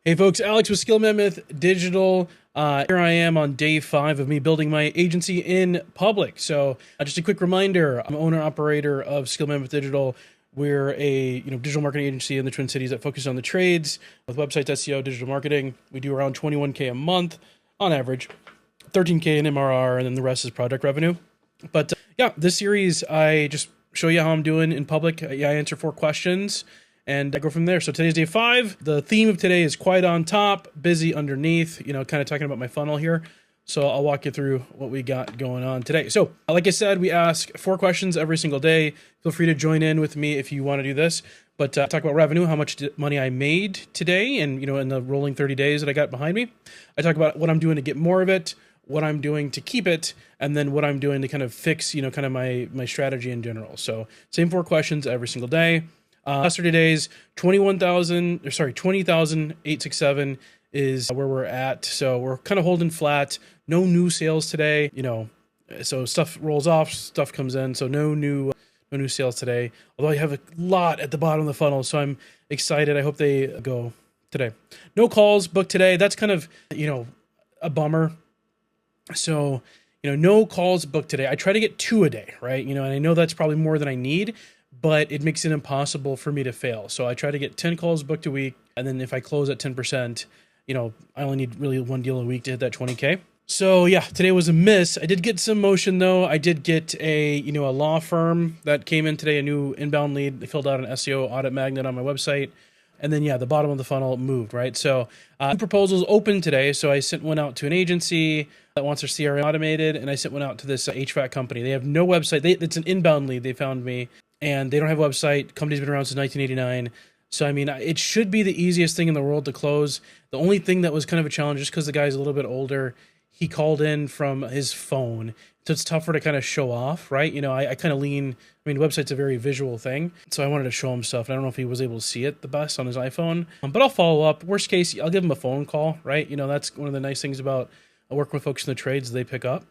Hey folks, Alex with Skill Mammoth Digital. Here I am on day 5 of me building my agency in public. So just a quick reminder, I'm owner operator of Skill Mammoth Digital. We're a digital marketing agency in the Twin Cities that focuses on the trades with websites, SEO, digital marketing. We do around 21K a month on average, 13K in MRR, and then the rest is project revenue. But yeah, this series I just show you how I'm doing in public. I answer 4 questions. And I go from there. So today's day 5. The theme of today is quiet on top, busy underneath, kind of talking about my funnel here. So I'll walk you through what we got going on today. So like I said, we ask 4 questions every single day. Feel free to join in with me if you want to do this. But talk about revenue, how much money I made today and, in the rolling 30 days that I got behind me. I talk about what I'm doing to get more of it, what I'm doing to keep it, and then what I'm doing to kind of fix, kind of my strategy in general. So same 4 questions every single day. Last 30 days, 20,867 is where we're at. So we're kind of holding flat. No new sales today, so stuff rolls off, stuff comes in. So no new sales today. Although I have a lot at the bottom of the funnel, so I'm excited. I hope they go today. No calls booked today. That's kind of, a bummer. So, no calls booked today. I try to get 2 a day, right? And I know that's probably more than I need, but it makes it impossible for me to fail. So I try to get 10 calls booked a week. And then if I close at 10%, I only need really 1 deal a week to hit that 20K. So yeah, today was a miss. I did get some motion though. I did get a law firm that came in today, a new inbound lead. They filled out an SEO audit magnet on my website. And then, the bottom of the funnel moved, right? So 2 proposals open today. So I sent one out to an agency that wants their CRM automated. And I sent one out to this HVAC company. They have no website. It's an inbound lead. They found me. And they don't have a website. Company's been around since 1989. So, it should be the easiest thing in the world to close. The only thing that was kind of a challenge, just because the guy's a little bit older, he called in from his phone. So it's tougher to kind of show off, right? I kind of lean, website's a very visual thing. So I wanted to show him stuff. And I don't know if he was able to see it the best on his iPhone. But I'll follow up. Worst case, I'll give him a phone call, right? That's one of the nice things about working with folks in the trades, they pick up.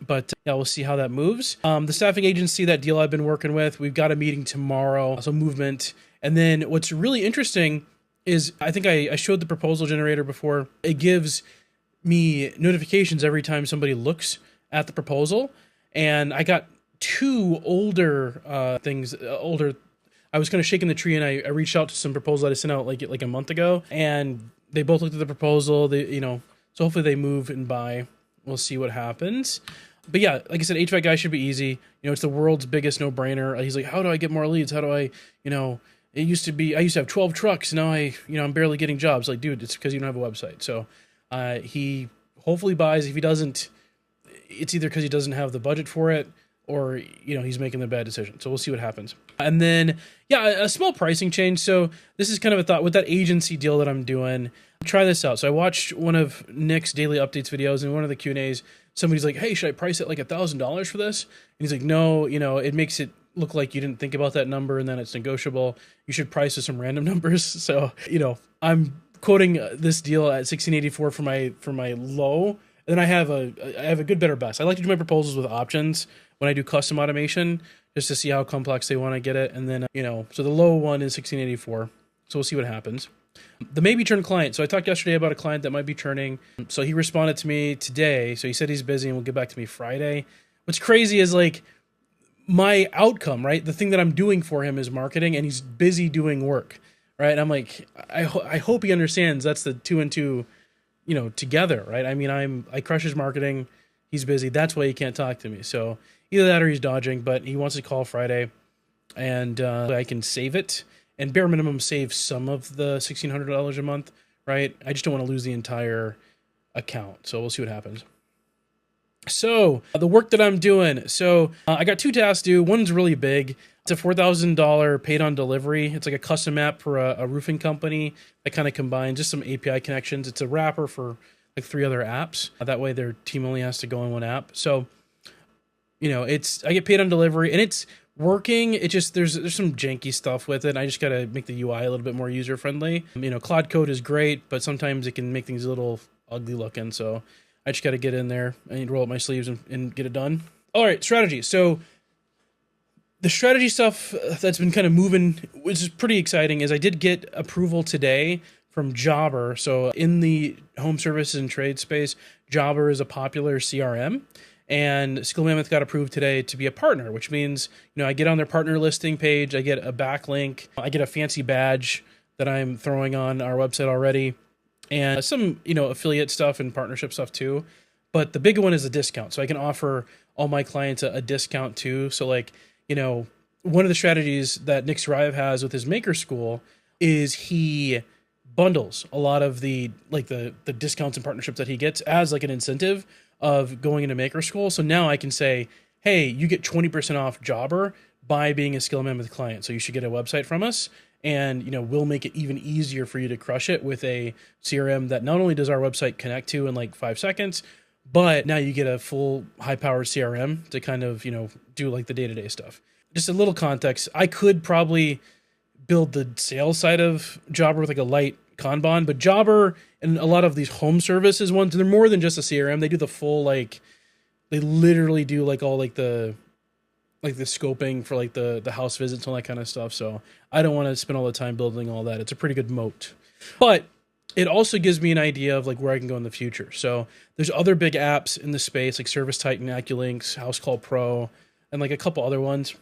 But yeah, we'll see how that moves. The staffing agency, that deal I've been working with, we've got a meeting tomorrow, so movement. And then what's really interesting is I think I showed the proposal generator before. It gives me notifications every time somebody looks at the proposal. And I got 2 older things, I was kind of shaking the tree and I reached out to some proposals that I sent out like a month ago. And they both looked at the proposal, so hopefully they move and buy. We'll see what happens. But yeah, like I said, HVAC guy should be easy. It's the world's biggest no-brainer. He's like, how do I get more leads? How do I, I used to have 12 trucks. Now I'm barely getting jobs. Like, dude, it's because you don't have a website. So he hopefully buys. If he doesn't, it's either because he doesn't have the budget for it or, he's making the bad decision. So we'll see what happens. And then, yeah, a small pricing change. So this is kind of a thought with that agency deal that I'm doing. Try this out. So I watched one of Nick's daily updates videos, and one of the Q&As, somebody's like, hey, should I price it like $1,000 for this? And he's like, no, it makes it look like you didn't think about that number and then it's negotiable. You should price with some random numbers. So, I'm quoting this deal at 1684 for my low. And then I have a good, better, best. I like to do my proposals with options when I do custom automation, just to see how complex they want to get it. And then, so the low one is 1684. So we'll see what happens. The maybe churn client. So I talked yesterday about a client that might be churning. So he responded to me today. So he said he's busy and will get back to me Friday. What's crazy is like my outcome, right? The thing that I'm doing for him is marketing, and he's busy doing work, right? And I'm like, I hope he understands that's the 2 and 2, together, right? I crush his marketing. He's busy. That's why he can't talk to me. So either that or he's dodging, but he wants to call Friday, and I can save it. And bare minimum save some of the $1,600 a month, right? I just don't want to lose the entire account. So we'll see what happens. So the work that I'm doing. So I got 2 tasks due. One's really big. It's a $4,000 paid on delivery. It's like a custom app for a roofing company that kind of combines just some API connections. It's a wrapper for like 3 other apps. That way their team only has to go in one app. So, I get paid on delivery, and it's working. It just there's some janky stuff with it. I just gotta make the UI a little bit more user friendly. Cloud Code is great, but sometimes it can make things a little ugly looking. So I just gotta get in there and roll up my sleeves and get it done. All right, strategy. So the strategy stuff that's been kind of moving, which is pretty exciting, is I did get approval today from Jobber. So in the home services and trade space, Jobber is a popular CRM. And Skill Mammoth got approved today to be a partner, which means, I get on their partner listing page, I get a backlink, I get a fancy badge that I'm throwing on our website already, and some, affiliate stuff and partnership stuff too. But the big one is a discount. So I can offer all my clients a discount too. So one of the strategies that Nick Sarive has with his maker school is he bundles a lot of the discounts and partnerships that he gets as like an incentive of going into maker school. So now I can say, hey, you get 20% off Jobber by being a Skill Mammoth client. So you should get a website from us, and we'll make it even easier for you to crush it with a CRM that not only does our website connect to in like 5 seconds, but now you get a full high-powered CRM to kind of, do like the day-to-day stuff. Just a little context, I could probably build the sales side of Jobber with like a light Kanban, but Jobber and a lot of these home services ones, they're more than just a CRM. They do the full, they literally do like all the scoping for like the house visits and all that kind of stuff. So I don't want to spend all the time building all that. It's a pretty good moat, but it also gives me an idea of like where I can go in the future. So there's other big apps in the space like Service Titan, AccuLinks, House Call Pro, and like a couple other ones.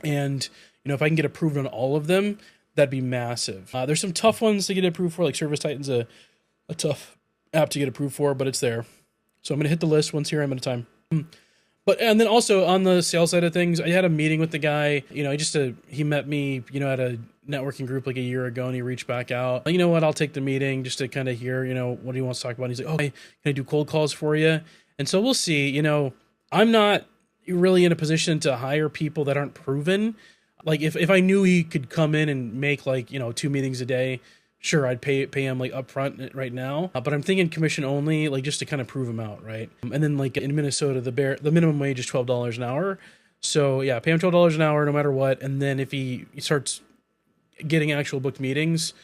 And if I can get approved on all of them, that'd be massive. There's some tough ones to get approved for, like Service Titan's a tough app to get approved for, but it's there. So I'm going to hit the list one CRM at a time. And then also on the sales side of things, I had a meeting with the guy, he met me, at a networking group like a year ago, and he reached back out. You know what? I'll take the meeting just to kind of hear, what he wants to talk about. And he's like, oh, can I do cold calls for you? And so we'll see. I'm not really in a position to hire people that aren't proven. Like if I knew he could come in and make 2 meetings a day, sure, I'd pay him like upfront right now. But I'm thinking commission only, like just to kind of prove him out, right? And then like in Minnesota, the minimum wage is $12 an hour. So yeah, pay him $12 an hour no matter what. And then if he starts getting actual booked meetings,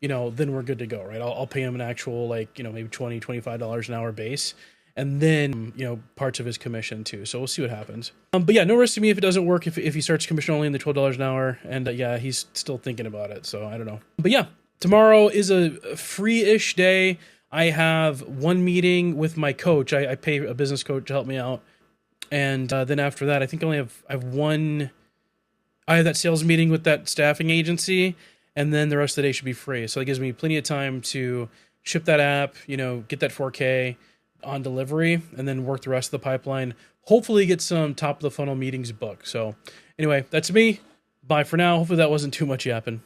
then we're good to go, right? I'll pay him an actual maybe $20, $25 an hour base. And then, parts of his commission too. So we'll see what happens. But yeah, no risk to me if it doesn't work, if he starts commission only in the $12 an hour. And yeah, he's still thinking about it. So I don't know. But yeah, tomorrow is a free-ish day. I have one meeting with my coach. I pay a business coach to help me out. And then after that, I think I have that sales meeting with that staffing agency. And then the rest of the day should be free. So it gives me plenty of time to ship that app, get that 4K on delivery, and then work the rest of the pipeline. Hopefully get some top of the funnel meetings booked. So anyway, that's me. Bye for now. Hopefully that wasn't too much yapping.